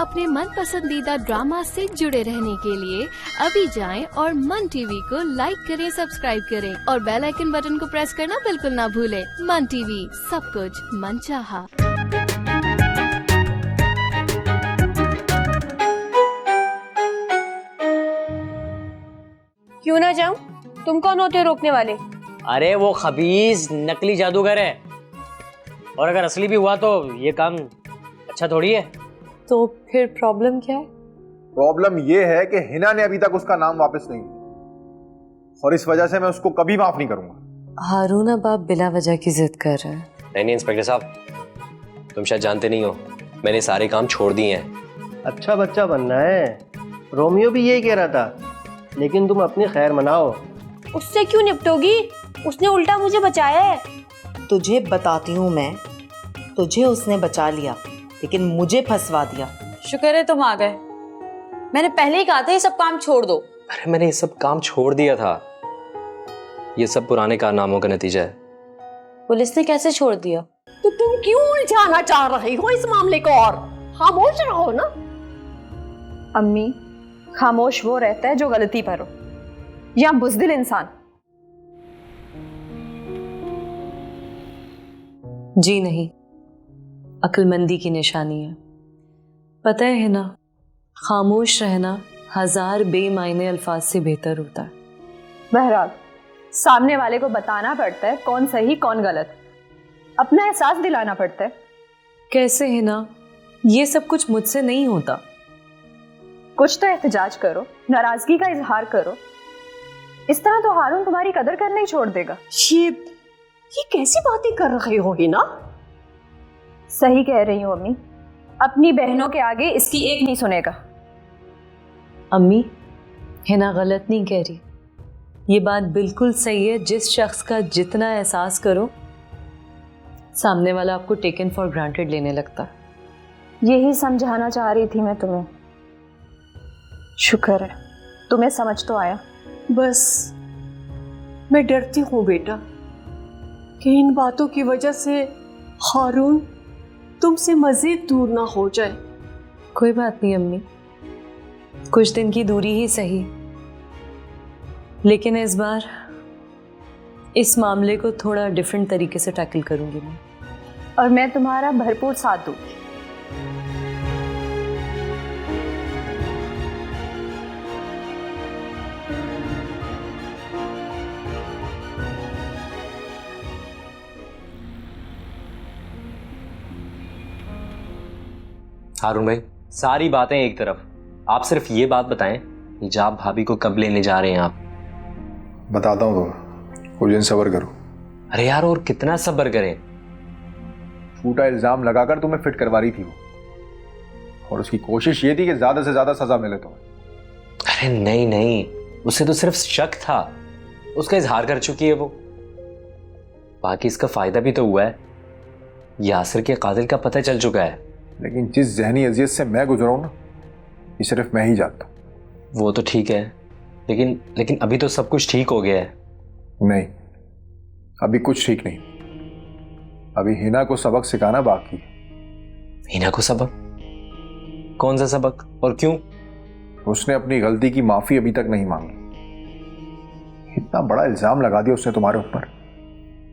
अपने मन पसंदीदा ड्रामा से जुड़े रहने के लिए अभी जाएं और मन टीवी को लाइक करें, सब्सक्राइब करें और बेल आइकन बटन को प्रेस करना बिल्कुल ना भूलें। मन टीवी, सब कुछ मनचाहा। क्यों ना जाऊं? तुम कौन होते हो रोकने वाले? अरे वो खबीज नकली जादूगर है, और अगर असली भी हुआ तो ये काम अच्छा थोड़ी है। तो फिर प्रॉब्लम क्या है? प्रॉब्लम ये है कि हिना ने अभी तक उसका नाम वापस नहीं लिया और इस वजह से मैं उसको कभी माफ नहीं करूंगा। हारून अब आप बिला वजह की जिद कर रहे हैं। नहीं इंस्पेक्टर साहब, तुम शायद जानते नहीं हो, मैंने सारे काम छोड़ दिए हैं। अच्छा बच्चा बनना है, रोमियो भी यही कह रहा था, लेकिन तुम अपनी खैर मनाओ। उससे क्यों निपटोगी? उसने उल्टा मुझे बचाया है। तुझे बताती हूँ मैं, तुझे उसने बचा लिया लेकिन मुझे फंसवा दिया। शुक्र है तुम आ गए, मैंने पहले ही कहा था ये सब काम छोड़ दो। अरे मैंने ये सब काम छोड़ दिया था, ये सब पुराने कारनामों का नतीजा है। पुलिस ने कैसे छोड़ दिया? तो तुम क्यों उलझाना चाह रही हो इस मामले को? और खामोश रहो ना। अम्मी, खामोश वो रहता है जो गलती पर हो या बुज़दिल इंसान। जी नहीं, अक्लमंदी की निशानी है। पता है ना, खामोश रहना हजार बेमायने अल्फाज से बेहतर होता है। बहरहाल सामने वाले को बताना पड़ता है कौन सही कौन गलत, अपना एहसास दिलाना पड़ता है। कैसे है ना, ये सब कुछ मुझसे नहीं होता। कुछ तो एहतजाज करो, नाराजगी का इजहार करो। इस तरह तो हारून तुम्हारी कदर करना ही छोड़ देगा। ये कैसी बातें कर रही हो हिना? सही कह रही हूँ अम्मी, अपनी बहनों के आगे इसकी एक नहीं सुनेगा। अम्मी, हिना गलत नहीं कह रही, ये बात बिल्कुल सही है। जिस शख्स का जितना एहसास करो, सामने वाला आपको टेकन फॉर ग्रांटेड लेने लगता है। यही समझाना चाह रही थी मैं तुम्हें। शुक्र है तुम्हें समझ तो आया। बस मैं डरती हूँ बेटा कि इन बातों की वजह से हारून तुमसे मजीद दूर ना हो जाए। कोई बात नहीं अम्मी, कुछ दिन की दूरी ही सही, लेकिन इस बार इस मामले को थोड़ा डिफरेंट तरीके से टैकल करूंगी मैं, और मैं तुम्हारा भरपूर साथ दूंगी। हारून भाई, सारी बातें एक तरफ, आप सिर्फ ये बात बताएं, हिजाब भाभी को कब लेने जा रहे हैं आप? बताता हूँ तुम्हें, कुछ दिन सब्र करो। अरे यार, और कितना सब्र करें? झूठा इल्जाम लगाकर तुम्हें फिट करवा रही थी वो, और उसकी कोशिश ये थी कि ज्यादा से ज्यादा सजा मिले तुम्हें। अरे नहीं नहीं, उसे तो सिर्फ शक था, उसका इजहार कर चुकी है वो। बाकी इसका फायदा भी तो हुआ है, यासिर के कातिल का पता चल चुका है। लेकिन जिस जहनी अजियत से मैं गुजरा हूं ना, ये सिर्फ मैं ही जानता हूं। वो तो ठीक है, लेकिन अभी तो सब कुछ ठीक हो गया है। नहीं, अभी कुछ ठीक नहीं। अभी हिना को सबक सिखाना बाकी है। हिना को सबक? कौन सा सबक और क्यों? उसने अपनी गलती की माफी अभी तक नहीं मांगी। इतना बड़ा इल्जाम लगा दिया उसने तुम्हारे ऊपर।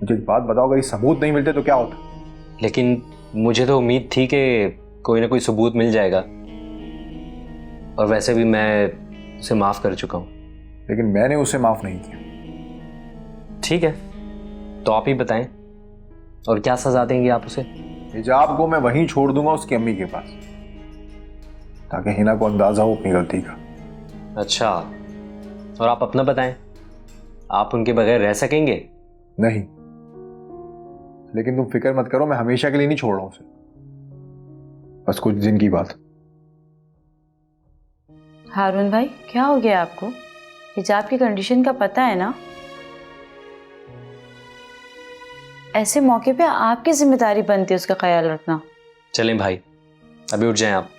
मुझे एक बात बताओ, अगर ये सबूत नहीं मिलते तो क्या होता? लेकिन मुझे तो उम्मीद थी कि कोई ना कोई सबूत मिल जाएगा, और वैसे भी मैं उसे माफ कर चुका हूं। लेकिन मैंने उसे माफ नहीं किया। ठीक है, तो आप ही बताएं, और क्या सजा देंगे आप उसे? हिजाब को मैं वहीं छोड़ दूंगा उसकी अम्मी के पास, ताकि हिना को अंदाजा हो अपनी गलती का। अच्छा, और आप अपना बताएं, आप उनके बगैर रह सकेंगे? नहीं, लेकिन तुम फिक्र मत करो, मैं हमेशा के लिए नहीं छोड़ रहा हूं उसे, बस कुछ दिन की बात। हारून भाई, क्या हो गया आपको? हिजाब की कंडीशन का पता है ना? ऐसे मौके पे आपकी जिम्मेदारी बनती है उसका ख्याल रखना। चलें भाई, अभी उठ जाएं आप,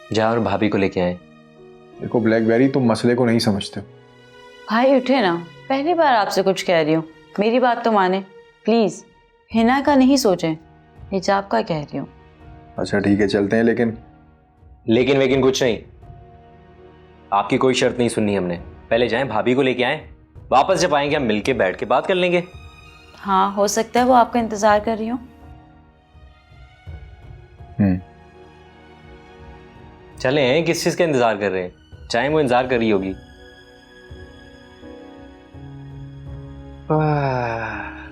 जाएं और भाभी को लेके आएं। देखो ब्लैकबेरी, तुम मसले को नहीं समझते। भाई उठे ना, पहली बार आपसे कुछ कह रही हूँ, मेरी बात तो माने प्लीज। हिना का नहीं सोचें, हिजाब का कह रही हूँ। अच्छा ठीक है, चलते हैं, लेकिन वेकिन कुछ नहीं, आपकी कोई शर्त नहीं सुननी हमने। पहले जाएं, भाभी को लेके आएं, वापस जब आएंगे हम मिलके बैठ के बात कर लेंगे। हाँ, हो सकता है वो आपका इंतजार कर रही हो। चले हैं, किस चीज का इंतजार कर रहे हैं? चाहे वो इंतजार कर रही होगी।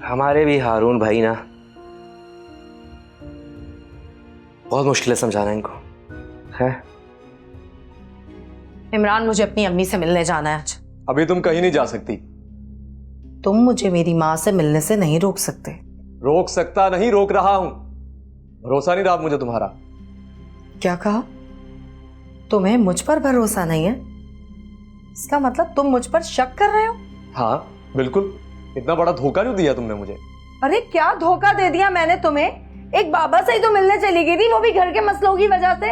हमारे भी हारून भाई ना, बहुत मुश्किल है समझाना इनको है। इमरान, मुझे अपनी अम्मी से मिलने जाना है आज। अभी तुम कहीं नहीं जा सकती। तुम मुझे मेरी माँ से मिलने से नहीं रोक सकते। रोक सकता नहीं, रोक रहा हूं। भरोसा नहीं रहा मुझे तुम्हारा। क्या कहा? तुम्हें मुझ पर भरोसा नहीं है? इसका मतलब तुम मुझ पर शक कर रहे हो? हाँ बिल्कुल, इतना बड़ा धोखा नहीं दिया तुमने मुझे। अरे क्या धोखा दे दिया मैंने तुम्हें? एक बाबा से ही तो मिलने चली गई थी, वो भी घर के मसलों की वजह से।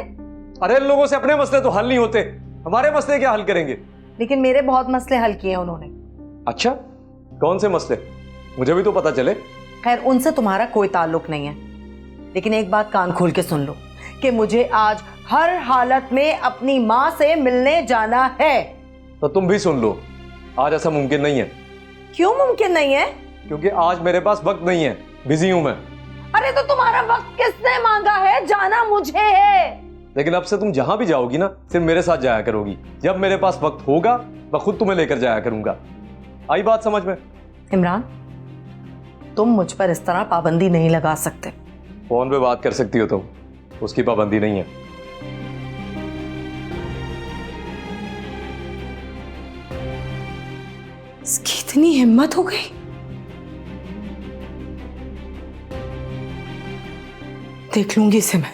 अरे इन लोगों से अपने मसले तो हल नहीं होते, हमारे मसले क्या हल करेंगे? लेकिन मेरे बहुत मसले हल किए उन्होंने। अच्छा, कौन से मसले? मुझे भी तो पता चले। खैर, उनसे तुम्हारा कोई ताल्लुक नहीं है, लेकिन एक बात कान खोल के सुन लो कि मुझे आज हर हालत में अपनी माँ से मिलने जाना है। तो तुम भी सुन लो, आज ऐसा मुमकिन नहीं है। क्यों मुमकिन नहीं है? क्योंकि आज मेरे पास वक्त नहीं है, बिजी हूं मैं। अरे तो तुम्हारा वक्त किसने मांगा है? जाना मुझे है। लेकिन अब से तुम जहां भी जाओगी ना, सिर्फ मेरे साथ जाया करोगी। जब मेरे पास वक्त होगा मैं खुद तुम्हें लेकर जाया करूंगा। आई बात समझ में? इमरान, तुम मुझ पर इस तरह पाबंदी नहीं लगा सकते। फोन पे बात कर सकती हो तुम, उसकी पाबंदी नहीं है। इसकी इतनी हिम्मत हो गई। देख लूंगी इसे मैं।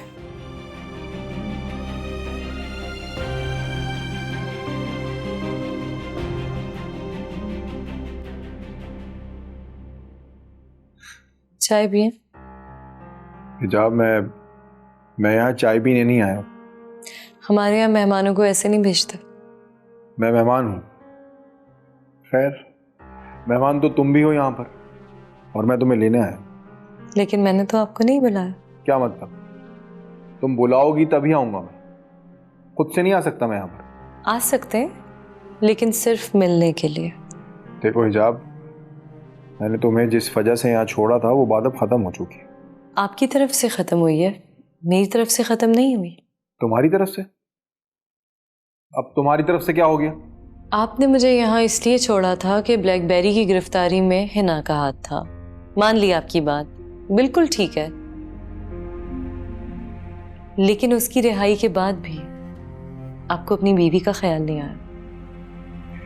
चाय पिए? हिजाब, मैं यहाँ चाय पीने नहीं आया। हमारे यहाँ मेहमानों को ऐसे नहीं भेजते। मैं मेहमान हूँ। खैर, मेहमान तो तुम भी हो यहाँ पर, और मैं तुम्हें लेने आया। लेकिन मैंने तो आपको नहीं बुलाया। क्या मतलब? तुम बुलाओगी तभी आऊंगा मैं, खुद से नहीं आ सकता मैं यहाँ पर। आ सकते हैं, लेकिन सिर्फ मिलने के लिए। देखो हिजाब, मैंने तुम्हें जिस वजह से यहाँ छोड़ा था वो बात अब खत्म हो चुकी है। आपकी तरफ से खत्म हुई है, मेरी तरफ से खत्म नहीं हुई। तुम्हारी तरफ से? अब तुम्हारी तरफ से क्या हो गया? आपने मुझे यहाँ इसलिए छोड़ा था कि ब्लैकबेरी की गिरफ्तारी में हिना का हाथ था। मान ली आपकी बात, बिल्कुल ठीक है। लेकिन उसकी रिहाई के बाद भी आपको अपनी बीवी का ख्याल नहीं आया।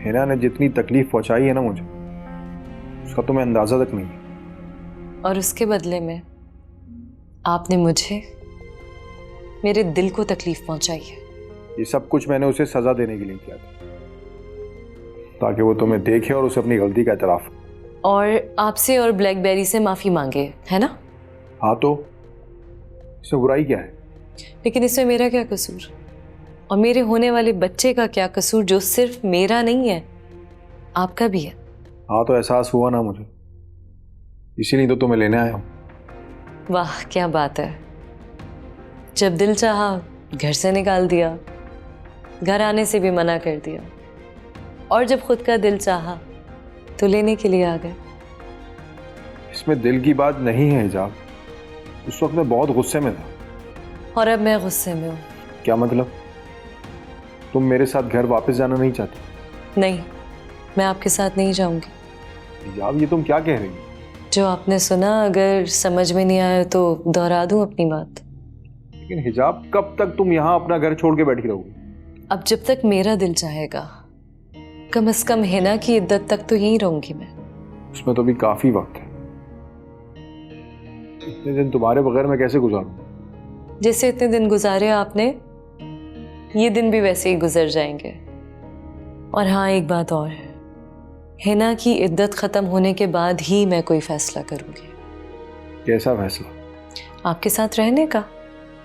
हिना ने जितनी तकलीफ पहुंचाई है ना मुझे, उसका तुम्हें अंदाजा तक नहीं है। और उसके बदले में आपने मुझे, मेरे दिल को तकलीफ पहुंचाई है। ये सब कुछ मैंने उसे सजा देने के लिए किया था, ताकि वो तुम्हें देखे और उसे अपनी गलती का एतराफ। और आपसे और ब्लैकबेरी से माफी मांगे, है ना? हाँ, तो इसमें बुराई क्या है? लेकिन इसमें मेरा क्या कसूर? और मेरे होने वाले बच्चे का क्या कसूर, जो सिर्फ मेरा नहीं है, आपका भी है। हाँ, तो एहसास हुआ ना मुझे, इसीलिए तो तुम्हें लेने आया हूँ। वाह, क्या बात है। जब दिल चाहा घर से निकाल दिया, घर आने से भी मना कर दिया, और जब खुद का दिल चाहा तो लेने के लिए आ गए। इसमें दिल की बात नहीं है हिजाब। उस वक्त मैं बहुत गुस्से में था। और अब मैं गुस्से में हूँ। क्या मतलब? तुम मेरे साथ घर वापस जाना नहीं चाहती? नहीं, मैं आपके साथ नहीं जाऊंगी। हिजाब, ये तुम क्या कह रही हो? जो आपने सुना, अगर समझ में नहीं आया तो दोहरा दूं अपनी बात। लेकिन हिजाब, कब तक तुम यहाँ अपना घर छोड़ के बैठी रहोगी? अब जब तक मेरा दिल चाहेगा, कम से कम हिना की इद्दत तक तो यहीं रहूंगी मैं। उसमें तो भी काफी वक्त है। इतने दिन तुम्हारे बगैर मैं कैसे गुजारूं? जैसे इतने दिन गुजारे आपने, ये दिन भी वैसे ही गुजर जाएंगे। और हाँ, एक बात और है, हिना की इद्दत खत्म होने के बाद ही मैं कोई फैसला करूंगी। कैसा फैसला? आपके साथ रहने का।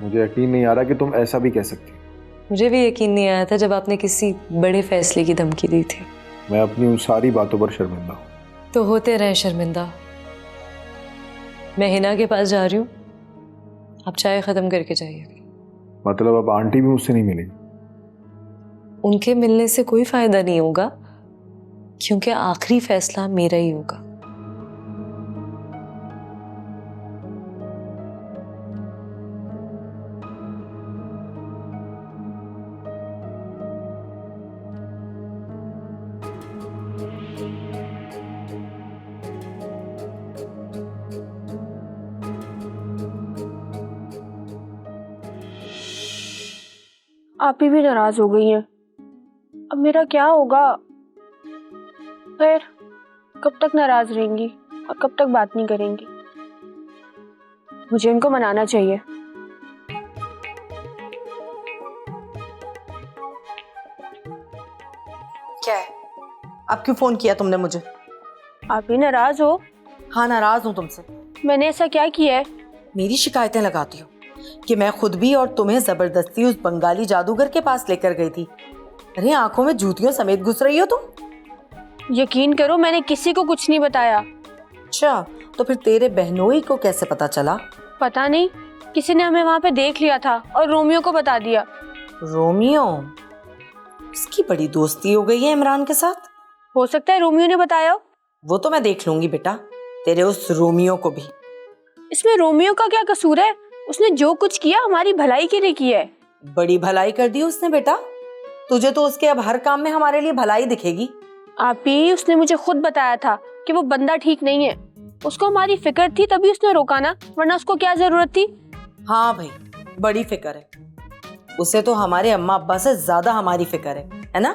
मुझे यकीन नहीं आ रहा कि तुम ऐसा भी कह सकती। मुझे भी यकीन नहीं आया था जब आपने किसी बड़े फैसले की धमकी दी थी। मैं अपनी उन सारी बातों पर शर्मिंदा हूँ। तो होते रहे शर्मिंदा। मैं हिना के पास जा रही हूँ, आप चाय खत्म करके जाइए। मतलब अब आंटी भी मुझसे नहीं मिलेगी? उनके मिलने से कोई फायदा नहीं होगा, क्योंकि आखिरी फैसला मेरा ही होगा। आप ही भी नाराज हो गई हैं। अब मेरा क्या होगा? खैर, कब तक नाराज रहेंगी और कब तक बात नहीं करेंगी? मुझे इनको मनाना चाहिए। क्या है? अब क्यों फोन किया तुमने मुझे? आप ही नाराज हो? हाँ, नाराज हूँ तुमसे। मैंने ऐसा क्या किया है? मेरी शिकायतें लगाती हो कि मैं खुद भी और तुम्हें जबरदस्ती उस बंगाली जादूगर के पास लेकर गई थी। अरे आंखों में जूतियों समेत घुस रही हो तुम। यकीन करो, मैंने किसी को कुछ नहीं बताया। अच्छा, तो फिर तेरे बहनोई को कैसे पता चला? पता नहीं, किसी ने हमें वहां पे देख लिया था और रोमियो को बता दिया। रोमियो? इसकी बड़ी दोस्ती हो गई है इमरान के साथ। हो सकता है रोमियो ने बताया हो। वो तो मैं देख लूंगी बेटा, तेरे उस रोमियो को भी। इसमें रोमियो का क्या कसूर है? उसने जो कुछ किया हमारी भलाई के लिए किया है। बड़ी भलाई कर दी उसने बेटा। तुझे तो उसके अब हर काम में हमारे लिए भलाई दिखेगी। आप ही, उसने मुझे खुद बताया था कि वो बंदा ठीक नहीं है। उसको हमारी फिक्र थी तभी उसने रोका ना, वरना उसको क्या जरूरत थी? हाँ भाई, बड़ी फिक्र है उसे तो हमारे अम्मा अब्बा से ज्यादा हमारी फिक्र है ना?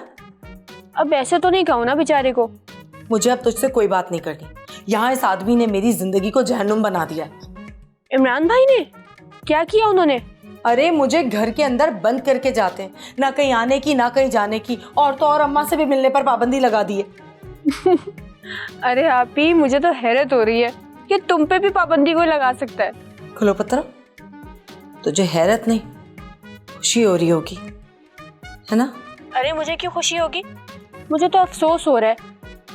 अब ऐसे तो नहीं कहो ना बेचारे को। मुझे अब तुझसे कोई बात नहीं करनी। यहाँ इस आदमी ने मेरी जिंदगी को जहन्नुम बना दिया। इमरान भाई ने क्या किया उन्होंने? अरे मुझे घर के अंदर बंद करके जाते हैं, ना कहीं आने की ना कहीं जाने की, और तो और अम्मा से भी मिलने पर पाबंदी लगा दी है। अरे आप ही, मुझे तो हैरत हो रही है कि तुम पे भी पाबंदी कोई लगा सकता है। कुलोपत्रा, तुझे हैरत नहीं खुशी हो रही होगी, है ना? अरे मुझे क्यों खुशी होगी? मुझे तो अफसोस हो रहा है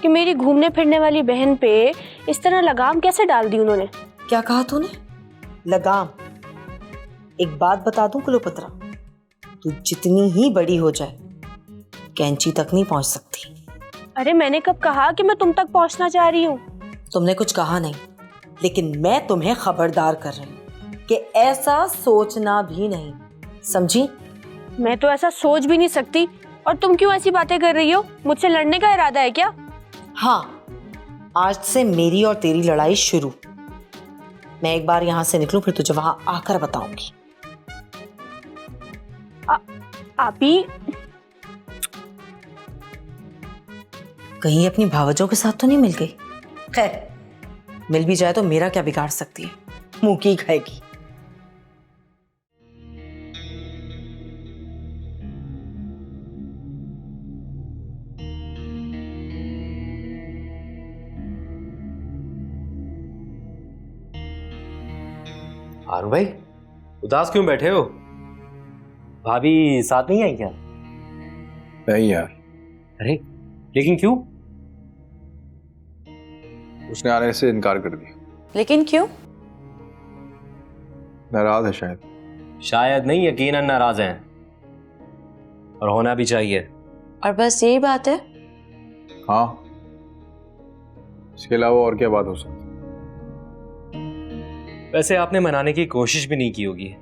कि मेरी घूमने फिरने वाली बहन पे इस तरह लगाम कैसे डाल दी उन्होंने। क्या कहा तूने? लगाम? एक बात बता दूं कुलोपत्रा, तू जितनी ही बड़ी हो जाए कैंची तक नहीं पहुंच सकती। अरे मैंने कब कहा कि मैं तुम तक पहुंचना चाह रही हूँ? तुमने कुछ कहा नहीं, लेकिन मैं तुम्हें खबरदार कर रही हूँ कि ऐसा सोचना भी नहीं, समझी? मैं तो ऐसा सोच भी नहीं सकती। और तुम क्यों ऐसी बातें कर रही हो? मुझसे लड़ने का इरादा है क्या? हाँ, आज से मेरी और तेरी लड़ाई शुरू। मैं एक बार यहाँ से निकलूं, फिर तुझे वहां आकर बताऊंगी। आप ही कहीं अपनी भावजों के साथ तो नहीं मिल गई? खैर, मिल भी जाए तो मेरा क्या बिगाड़ सकती है, मुंह की खाएगी। हारून भाई, उदास क्यों बैठे हो? भाभी साथ नहीं आई क्या? नहीं यार। अरे लेकिन क्यों? उसने आने से इनकार कर दिया। लेकिन क्यों? नाराज है शायद। शायद नहीं, यकीनन नाराज हैं, और होना भी चाहिए। और बस यही बात है? हाँ, इसके अलावा और क्या बात हो सकती? वैसे आपने मनाने की कोशिश भी नहीं की होगी।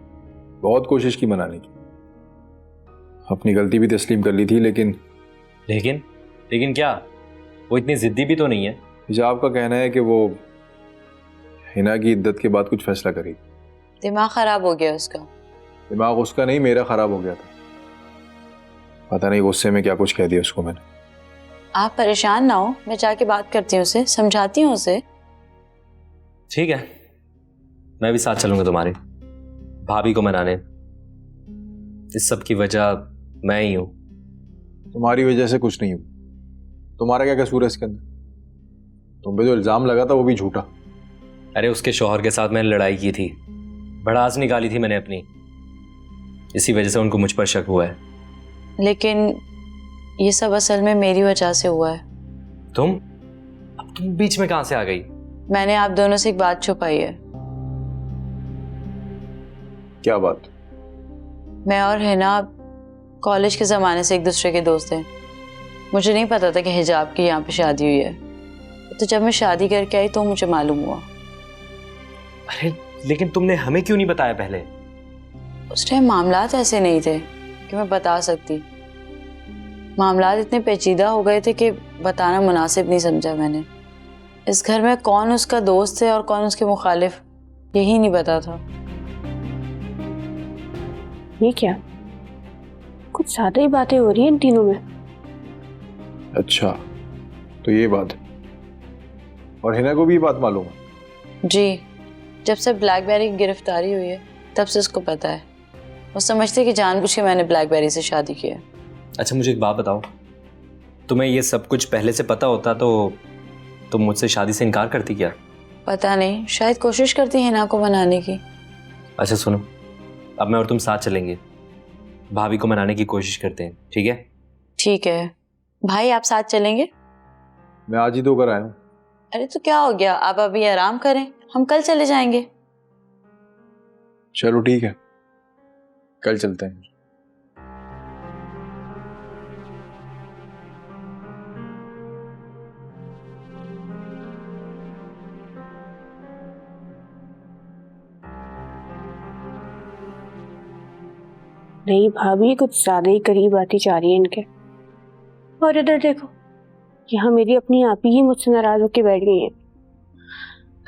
बहुत कोशिश की मनाने की, अपनी गलती भी तस्लीम कर ली थी, लेकिन क्या वो इतनी जिद्दी भी तो नहीं है? हिजाब का कहना है कि वो हिना की इद्दत के बाद कुछ फैसला करेगी। दिमाग खराब हो गया उसका। दिमाग उसका नहीं, मेरा खराब हो गया था। पता नहीं गुस्से में क्या कुछ कह दिया उसको मैंने। आप परेशान ना हो, मैं जाके बात करती हूँ उसे, समझाती हूँ उसे। ठीक है, मैं भी साथ चलूंगा तुम्हारे भाभी को मनाने। इस सब की वजह मैं ही हूं। तुम्हारी वजह से कुछ नहीं हुआ। तुम्हारा क्या कसूर है इसके अंदर? तुम पे जो इल्जाम लगा था वो भी झूठा। अरे उसके शौहर के साथ मैंने लड़ाई की थी, भड़ास निकाली थी मैंने अपनी, इसी वजह से उनको मुझ पर शक हुआ है। लेकिन ये सब असल में मेरी वजह से हुआ है। तुम बीच में कहां से आ गई? मैंने आप दोनों से एक बात छुपाई है। क्या बात? मैं और हिना कॉलेज के ज़माने से एक दूसरे के दोस्त हैं। मुझे नहीं पता था कि हिजाब की यहाँ पे शादी हुई है, तो जब मैं शादी करके आई तो मुझे मालूम हुआ। अरे लेकिन तुमने हमें क्यों नहीं बताया पहले? उस टाइम मामलात ऐसे नहीं थे कि मैं बता सकती। मामलात इतने पेचीदा हो गए थे कि बताना मुनासिब नहीं समझा मैंने। इस घर में कौन उसका दोस्त है और कौन उसके मुखालिफ, यही नहीं पता था। ये क्या, कुछ ज्यादा ही बातें हो रही हैं इन तीनों में। अच्छा, तो ये बात है। और हिना को भी ये बात मालूम है? जी, जब से ब्लैकबेरी की गिरफ्तारी हुई है तब से उसको पता है। वो समझते कि जानबूझ के मैंने ब्लैकबेरी से शादी की है। अच्छा मुझे एक बात बताओ, तुम्हें ये सब कुछ पहले से पता होता तो तुम मुझसे शादी से इनकार करती क्या? पता नहीं, शायद कोशिश करती है हिना को मनाने की। अच्छा सुनो, अब मैं और तुम साथ चलेंगे, भाभी को मनाने की कोशिश करते हैं, ठीक है? ठीक है भाई, आप साथ चलेंगे? मैं आज ही तो कर आया हूँ। अरे तो क्या हो गया, आप अभी आराम करें, हम कल चले जाएंगे। चलो ठीक है, कल चलते हैं। नहीं भाभी, कुछ ज्यादा ही करीब आती जा रही है इनके। और इधर देखो, यहाँ मेरी अपनी आप ही मुझसे नाराज होकर बैठ गई हैं।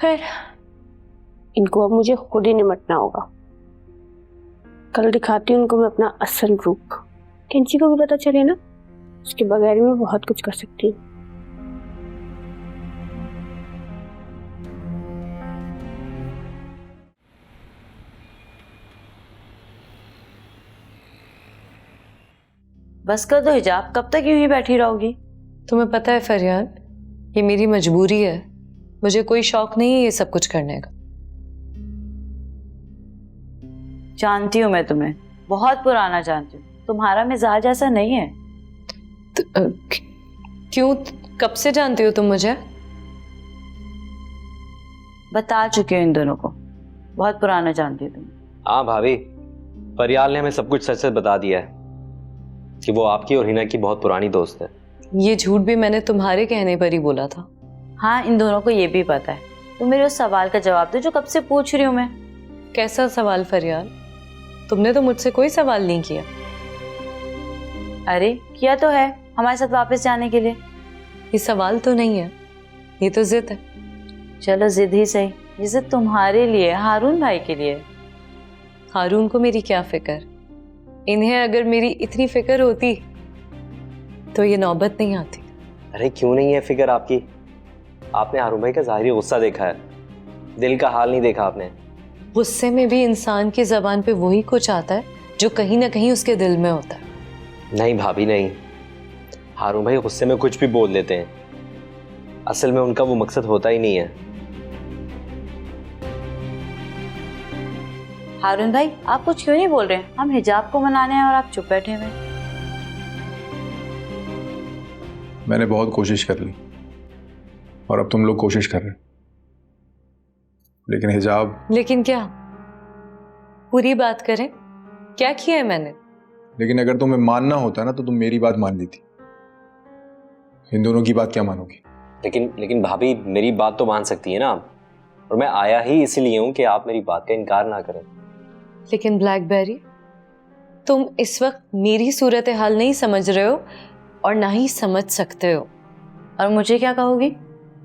खैर, इनको अब मुझे खुद ही निपटना होगा। कल दिखाती हूँ उनको मैं अपना असल रूप। किंची को भी पता चले ना, उसके बगैर मैं बहुत कुछ कर सकती हूँ। बस कर दो हिजाब, कब तक यूं ही बैठी रहोगी? तुम्हें पता है फरियान, ये मेरी मजबूरी है। मुझे कोई शौक नहीं है ये सब कुछ करने का। जानती हूँ मैं तुम्हें, बहुत पुराना जानती हूँ। तुम्हारा मिजाज ऐसा नहीं है। क्यों, कब से जानती हो तुम मुझे? बता चुकी हूँ इन दोनों को, बहुत पुराना जानती हूँ तुम्हें। हाँ भाभी, परियाल ने हमें सब कुछ सच सच बता दिया है कि वो आपकी और हिना की बहुत पुरानी दोस्त है। ये झूठ भी मैंने तुम्हारे कहने पर ही बोला था। हाँ, इन दोनों को ये भी पता है। तुम मेरे उस सवाल का जवाब दो जो कब से पूछ रही हूँ मैं। कैसा सवाल फरियाल? तुमने तो मुझसे कोई सवाल नहीं किया। अरे किया तो है, हमारे साथ वापस जाने के लिए। ये सवाल तो नहीं है, ये तो जिद है। चलो जिद ही सही, ये जिद तुम्हारे लिए, हारून भाई के लिए। हारून को मेरी क्या फिक्र, इन्हें अगर मेरी इतनी फिक्र होती तो ये नौबत नहीं आती। अरे क्यों नहीं है फिक्र आपकी? आपने हारून भाई का ज़ाहिरी गुस्सा देखा है, दिल का हाल नहीं देखा आपने। गुस्से में भी इंसान की ज़बान पे वही कुछ आता है जो कहीं ना कहीं उसके दिल में होता है। नहीं भाभी नहीं, हारून भाई गुस्से में कुछ भी बोल देते हैं, असल में उनका वो मकसद होता ही नहीं है। हारून भाई, आप कुछ क्यों नहीं बोल रहे हैं? हम हिजाब को मनाने हैं और आप चुप बैठे हुए। मैंने बहुत कोशिश कर ली और अब तुम लोग कोशिश कर रहे हो, लेकिन हिजाब। लेकिन क्या? पूरी बात करें, क्या किया है मैंने? लेकिन अगर तुम्हें मानना होता ना तो तुम मेरी बात मान लेती, इन दोनों की बात क्या मानोगी? लेकिन भाभी मेरी बात तो मान सकती है ना आप, और मैं आया ही इसीलिए हूं कि आप मेरी बात का इनकार ना करें। लेकिन ब्लैकबेरी, तुम इस वक्त मेरी सूरत हाल नहीं समझ रहे हो और ना ही समझ सकते हो। और मुझे क्या कहोगी?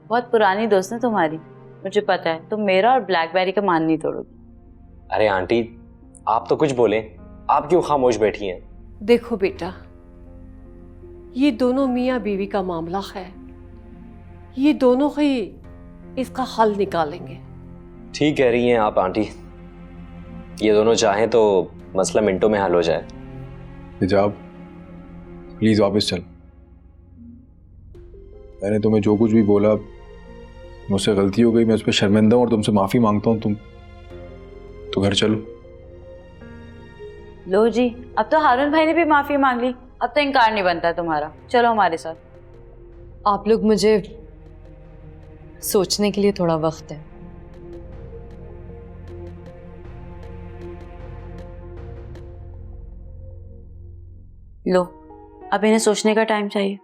बहुत पुरानी दोस्त है तुम्हारी, मुझे पता है तुम मेरा और ब्लैकबेरी का मान नहीं तोड़ोगी। अरे आंटी, आप तो कुछ बोले, आप क्यों खामोश बैठी हैं? देखो बेटा, ये दोनों मियाँ बीवी का मामला है, ये दोनों ही इसका हल निकालेंगे। ठीक कह रही हैं आप आंटी, ये दोनों चाहें तो मसला मिनटों में हल हो जाए। हिजाब प्लीज वापस चल। मैंने तुम्हें जो कुछ भी बोला मुझसे गलती हो गई, मैं उस पर शर्मिंदा हूं और तुमसे माफी मांगता हूं। तुम तो घर चलो। लो जी, अब तो हारून भाई ने भी माफी मांग ली, अब तो इनकार नहीं बनता तुम्हारा। चलो हमारे साथ। आप लोग मुझे सोचने के लिए थोड़ा वक्त है। लो, अब इन्हें सोचने का टाइम चाहिए।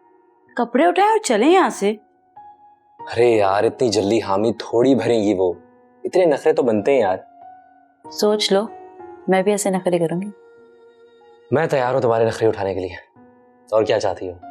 कपड़े उठाएं और चलें यहाँ से। अरे यार, इतनी जल्दी हामी थोड़ी भरेंगी वो, इतने नखरे तो बनते हैं यार। सोच लो, मैं भी ऐसे नखरे करूंगी। मैं तैयार हूं तुम्हारे नखरे उठाने के लिए। और क्या चाहती हो?